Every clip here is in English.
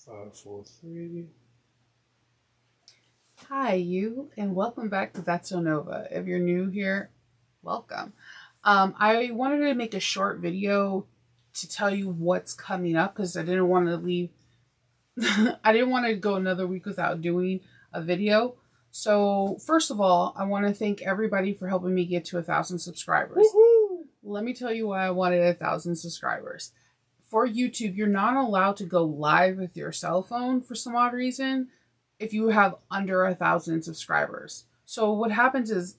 5, 4, 3. Hi, you, and welcome back to That's So Nova. If you're new here, welcome. I wanted to make a short video to tell you what's coming up because I didn't want to leave. I didn't want to go another week without doing a video. So first of all, I want to thank everybody for helping me get to 1,000 subscribers. Woohoo! Let me tell you why I wanted 1,000 subscribers. For YouTube, you're not allowed to go live with your cell phone for some odd reason if you have under 1,000 subscribers. So what happens is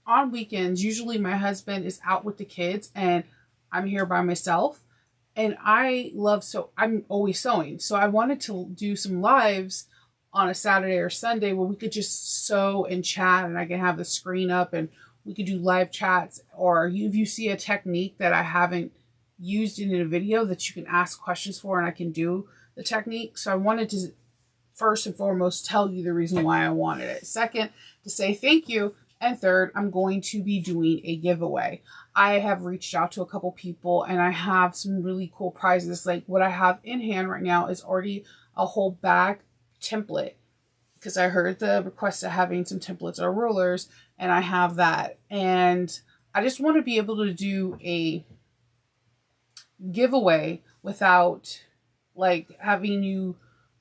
on weekends, usually my husband is out with the kids and I'm here by myself. And I'm always sewing. So I wanted to do some lives on a Saturday or Sunday where we could just sew and chat and I can have the screen up and we could do live chats. Or if you see a technique that I haven't used in a video that you can ask questions for and I can do the technique. So I wanted to first and foremost tell you the reason why I wanted it. Second, to say thank you. And third, I'm going to be doing a giveaway. I have reached out to a couple people and I have some really cool prizes. Like what I have in hand right now is already a whole bag template because I heard the request of having some templates or rulers and I have that. And I just want to be able to do a giveaway without like having you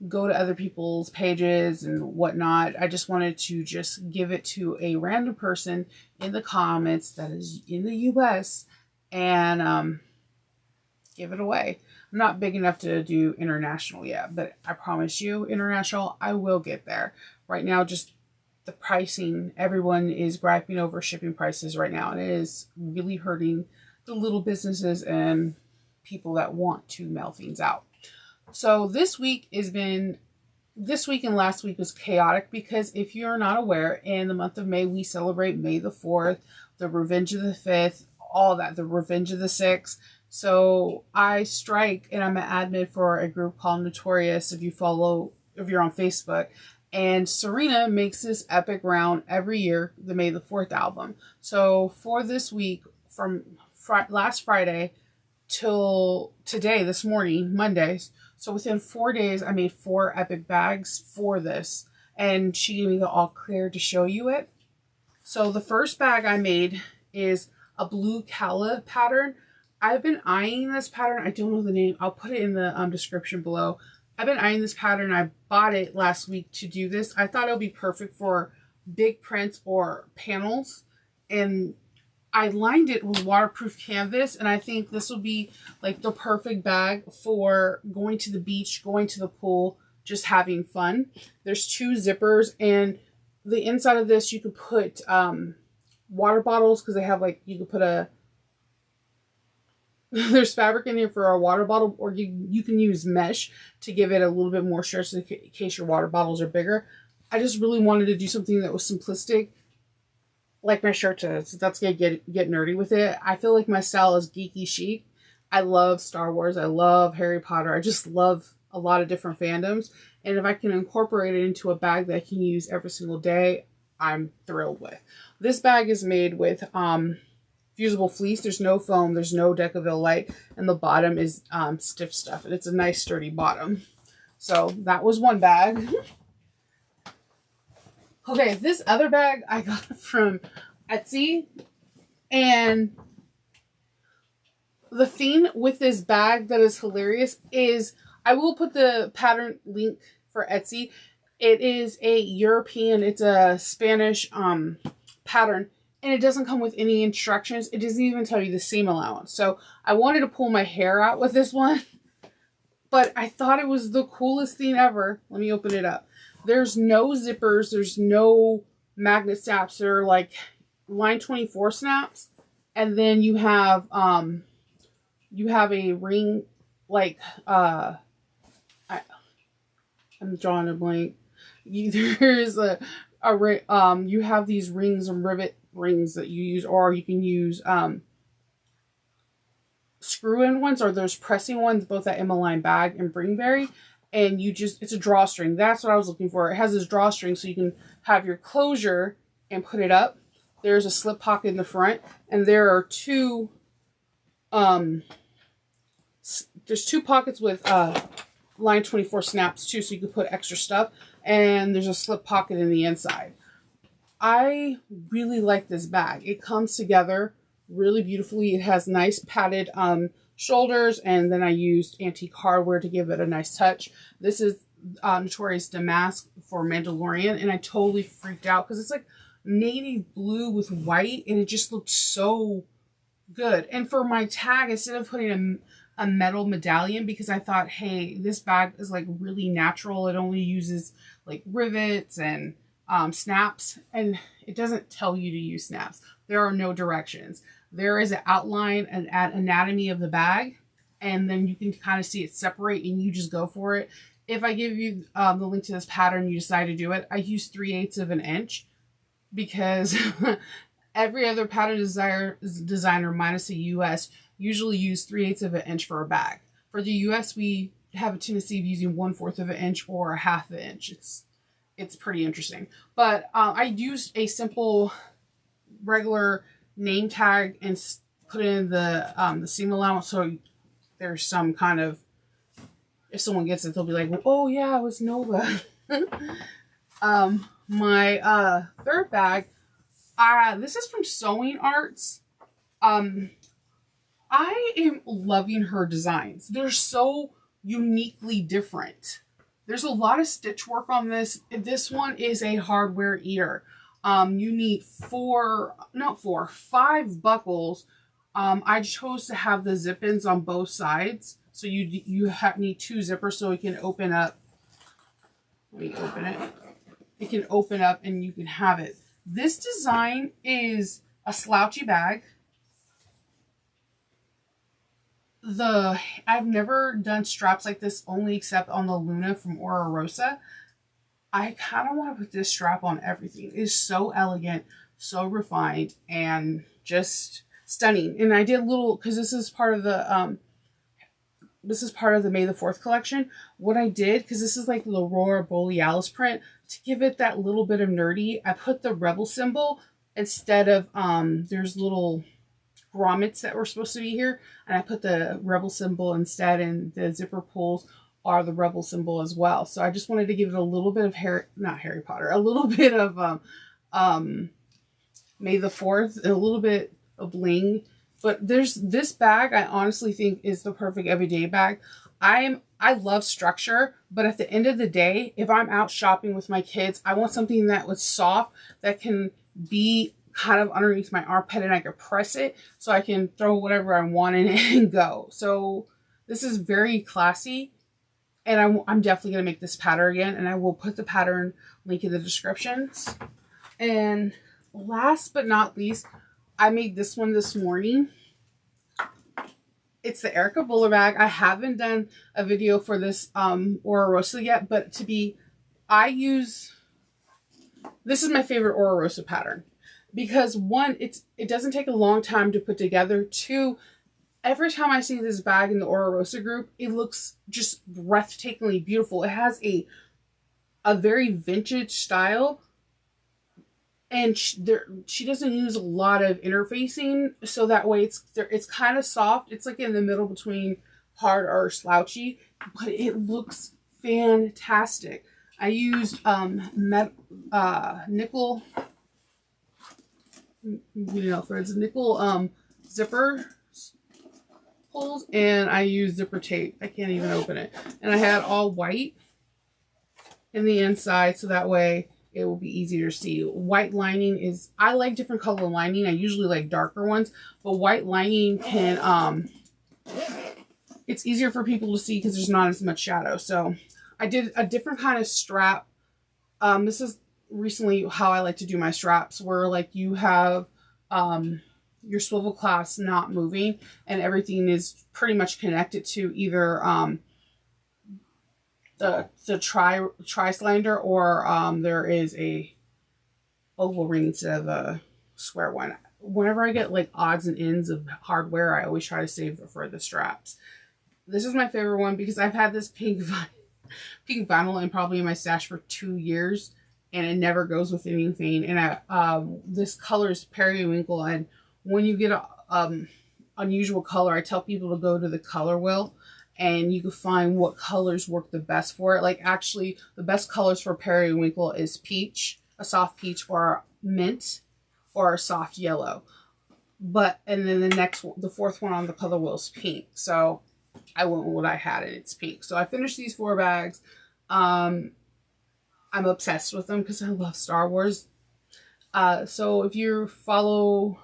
go to other people's pages and whatnot. I just wanted to just give it to a random person in the comments that is in the US and give it away. I'm not big enough to do international yet, but I promise you international, I will get there. Right now, just the pricing, everyone is griping over shipping prices right now, and it is really hurting the little businesses and people that want to mail things out. So this week and last week was chaotic because if you're not aware, in the month of May, we celebrate May the 4th, the Revenge of the 5th, all that, the Revenge of the 6th. So I strike and I'm an admin for a group called Knitorious if you're on Facebook. And Serena makes this epic round every year, the May the 4th album. So for this week, from last Friday till today, this morning, Mondays, so within 4 days, I made 4 epic bags for this. And she gave me the all clear to show you it. So the first bag I made is a blue calla pattern. I've been eyeing this pattern. I don't know the name. I'll put it in the description below. I've been eyeing this pattern. I bought it last week to do this. I thought it would be perfect for big prints or panels. And I lined it with waterproof canvas, and I think this will be like the perfect bag for going to the beach, going to the pool, just having fun. There's 2 zippers, and the inside of this you could put water bottles because they have like, you could put there's fabric in here for a water bottle, or you can use mesh to give it a little bit more stretch in case your water bottles are bigger. I just really wanted to do something that was simplistic, like my shirt does. That's gonna get nerdy with it. I feel like my style is geeky chic. I love Star Wars. I love Harry Potter. I just love a lot of different fandoms. And if I can incorporate it into a bag that I can use every single day, I'm thrilled with. This bag is made with fusible fleece. There's no foam. There's no Decaville light. And the bottom is stiff stuff. And it's a nice sturdy bottom. So that was one bag. Okay, this other bag I got from Etsy, and the thing with this bag that is hilarious is, I will put the pattern link for Etsy. It is a European, it's a Spanish pattern, and it doesn't come with any instructions. It doesn't even tell you the seam allowance. So I wanted to pull my hair out with this one, but I thought it was the coolest thing ever. Let me open it up. There's no zippers. There's no magnet snaps. They're like line 24 snaps. And then you have a ring, like, I'm drawing a blank. There's a you have these rings and rivet rings that you use, or you can use, screw-in ones, or those pressing ones, both at Emmeline Bag and Bringberry. And it's a drawstring. That's what I was looking for. It has this drawstring so you can have your closure and put it up. There's a slip pocket in the front, and there are 2 there's 2 pockets with line 24 snaps too, so you can put extra stuff. And there's a slip pocket in the inside. I really like this bag. It comes together really beautifully. It has nice padded shoulders, and then I used antique hardware to give it a nice touch. This is Notorious Damask for Mandalorian, and I totally freaked out because it's like navy blue with white, and it just looked so good. And for my tag, instead of putting a metal medallion, because I thought, hey, this bag is like really natural. It only uses like rivets and snaps, and it doesn't tell you to use snaps. There are no directions. There is an outline and anatomy of the bag, and then you can kind of see it separate, and you just go for it. If I give you the link to this pattern, you decide to do it, I use 3/8 of an inch, because every other pattern designer minus the US usually use 3/8 of an inch for a bag. For the US, we have a tendency of using 1/4 of an inch or a 1/2 inch. It's pretty interesting. But I used a simple regular name tag and put in the seam allowance, so there's some kind of, if someone gets it, they'll be like, oh yeah, it was Nova. My third bag, this is from Sewing Arts. I am loving her designs. They're so uniquely different. There's a lot of stitch work on this. This one is a hardware eater. You need 5 buckles. I chose to have the zip-ins on both sides. So you need 2 zippers so it can open up. Let me open it. It can open up and you can have it. This design is a slouchy bag. I've never done straps like this, only except on the Luna from Ora Rosa. I kind of want to put this strap on everything. It is so elegant, so refined, and just stunning. And I did a little, because this is part of the May the 4th collection. What I did, because this is like the Aurora Borealis print, to give it that little bit of nerdy, I put the rebel symbol instead of, there's little grommets that were supposed to be here, and I put the rebel symbol instead, and the zipper pulls are the rebel symbol as well. So I just wanted to give it a little bit of not Harry Potter, a little bit of May the 4th, and a little bit of bling. But there's this bag I honestly think is the perfect everyday bag. I love structure, but at the end of the day, if I'm out shopping with my kids, I want something that was soft, that can be kind of underneath my armpit, and I can press it so I can throw whatever I want in it and go. So this is very classy, and I'm definitely going to make this pattern again, and I will put the pattern link in the descriptions. And last but not least, I made this one this morning. It's the Erica Buller bag. I haven't done a video for this Ora Rosa yet, but this is my favorite Ora Rosa pattern. Because 1, it doesn't take a long time to put together. 2, every time I see this bag in the Ora Rosa group, it looks just breathtakingly beautiful. It has a very vintage style, and she doesn't use a lot of interfacing, so that way it's kind of soft. It's like in the middle between hard or slouchy, but it looks fantastic. I used nickel. Threads, nickel zipper pulls, and I use zipper tape. I can't even open it. And I had all white in the inside, so that way it will be easier to see. White lining is, I like different color lining. I usually like darker ones, but white lining can, it's easier for people to see because there's not as much shadow. So I did a different kind of strap. This is recently how I like to do my straps, where like you have your swivel clasp not moving, and everything is pretty much connected to either the tri-cylinder, or there is a oval ring instead of a square one. Whenever I get like odds and ends of hardware, I always try to save for the straps. This is my favorite one because I've had this pink vinyl and probably in my stash for 2 years, and it never goes with anything. And this color is periwinkle, and when you get a unusual color, I tell people to go to the color wheel and you can find what colors work the best for it. Like actually the best colors for periwinkle is peach, a soft peach, or mint, or a soft yellow. But, and then the fourth one on the color wheel is pink. So I went with what I had and it's pink. So I finished these 4 bags. I'm obsessed with them because I love Star Wars. So if you follow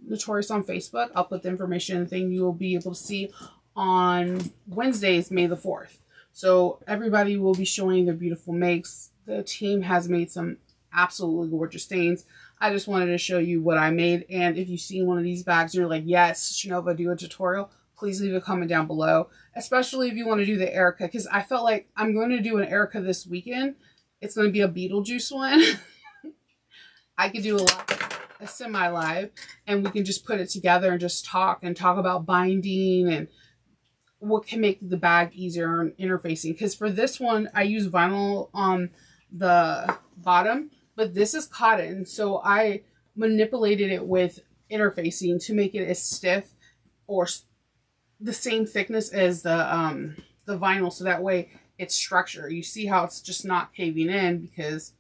Knitorious on Facebook, I'll put the information thing you will be able to see on Wednesdays, May the 4th. So everybody will be showing their beautiful makes. The team has made some absolutely gorgeous things. I just wanted to show you what I made. And if you see one of these bags and you're like, yes, Shanova, do a tutorial, please leave a comment down below. Especially if you want to do the Erica, because I felt like I'm going to do an Erica this weekend. It's going to be a Beetlejuice one. I could do a semi-live, and we can just put it together and just talk about binding and what can make the bag easier and interfacing. Because for this one, I use vinyl on the bottom, but this is cotton. So I manipulated it with interfacing to make it as stiff or the same thickness as the vinyl. So that way it's structure. You see how it's just not caving in because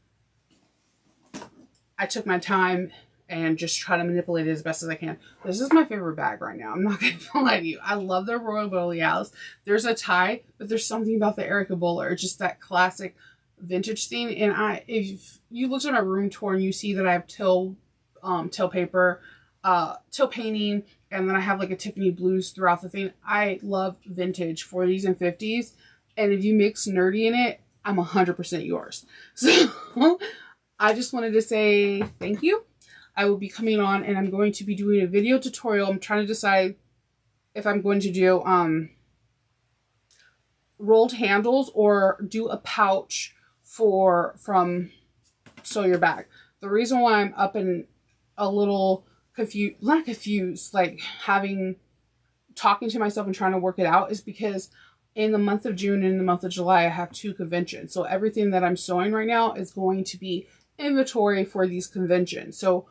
I took my time and just try to manipulate it as best as I can. This is my favorite bag right now. I'm not going to lie to you. I love the Royal Borealis. There's a tie, but there's something about the Erica Bowler. It's just that classic vintage thing. And if you looked at my room tour and you see that I have till paper, till painting, and then I have like a Tiffany blues throughout the thing. I love vintage 40s and 50s. And if you mix nerdy in it, I'm 100% yours. So I just wanted to say thank you. I will be coming on and I'm going to be doing a video tutorial. I'm trying to decide if I'm going to do rolled handles or do a pouch from Sew Your Bag. The reason why I'm up and a little confused, not confused, like talking to myself and trying to work it out is because in the month of June and in the month of July, I have 2 conventions. So everything that I'm sewing right now is going to be inventory for these conventions. So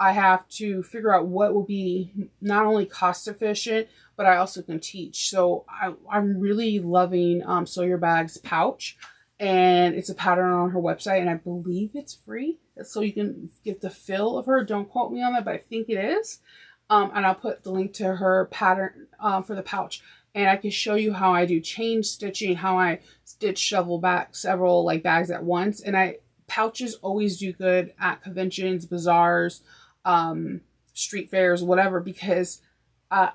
I have to figure out what will be not only cost efficient, but I also can teach. So I'm really loving Sew Your Bag's pouch, and it's a pattern on her website, and I believe it's free. So you can get the feel of her. Don't quote me on that, but I think it is. And I'll put the link to her pattern for the pouch. And I can show you how I do chain stitching, how I stitch shovel back several like bags at once. And pouches always do good at conventions, bazaars, street fairs, whatever, because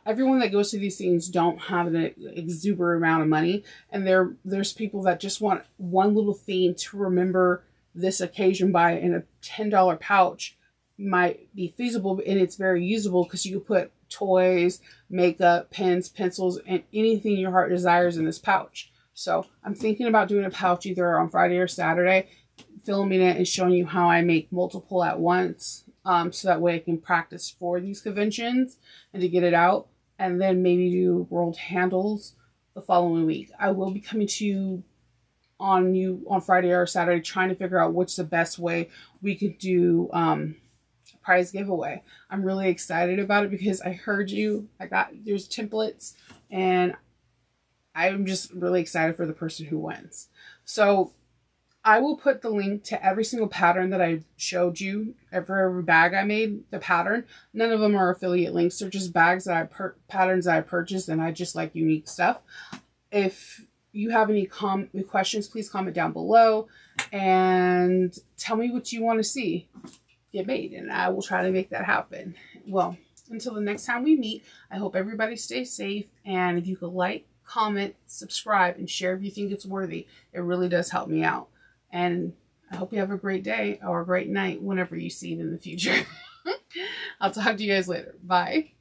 everyone that goes to these things don't have an exuberant amount of money. And there's people that just want one little thing to remember this occasion by, and a $10 pouch might be feasible, and it's very usable because you can put toys, makeup, pens, pencils, and anything your heart desires in this pouch. So I'm thinking about doing a pouch either on Friday or Saturday, filming it and showing you how I make multiple at once, so that way I can practice for these conventions and to get it out, and then maybe do rolled handles the following week. I will be coming to you on Friday or Saturday, trying to figure out what's the best way we could do prize giveaway. I'm really excited about it because I heard you. There's templates, and I'm just really excited for the person who wins. So I will put the link to every single pattern that I showed you, every bag I made, the pattern. None of them are affiliate links. They're just bags that patterns that I purchased, and I just like unique stuff. If you have any questions, please comment down below and tell me what you want to see get made, and I will try to make that happen. Well, until the next time we meet, I hope everybody stays safe, and if you could like, comment, subscribe, and share if you think it's worthy, it really does help me out. And I hope you have a great day or a great night whenever you see it in the future. I'll talk to you guys later. Bye.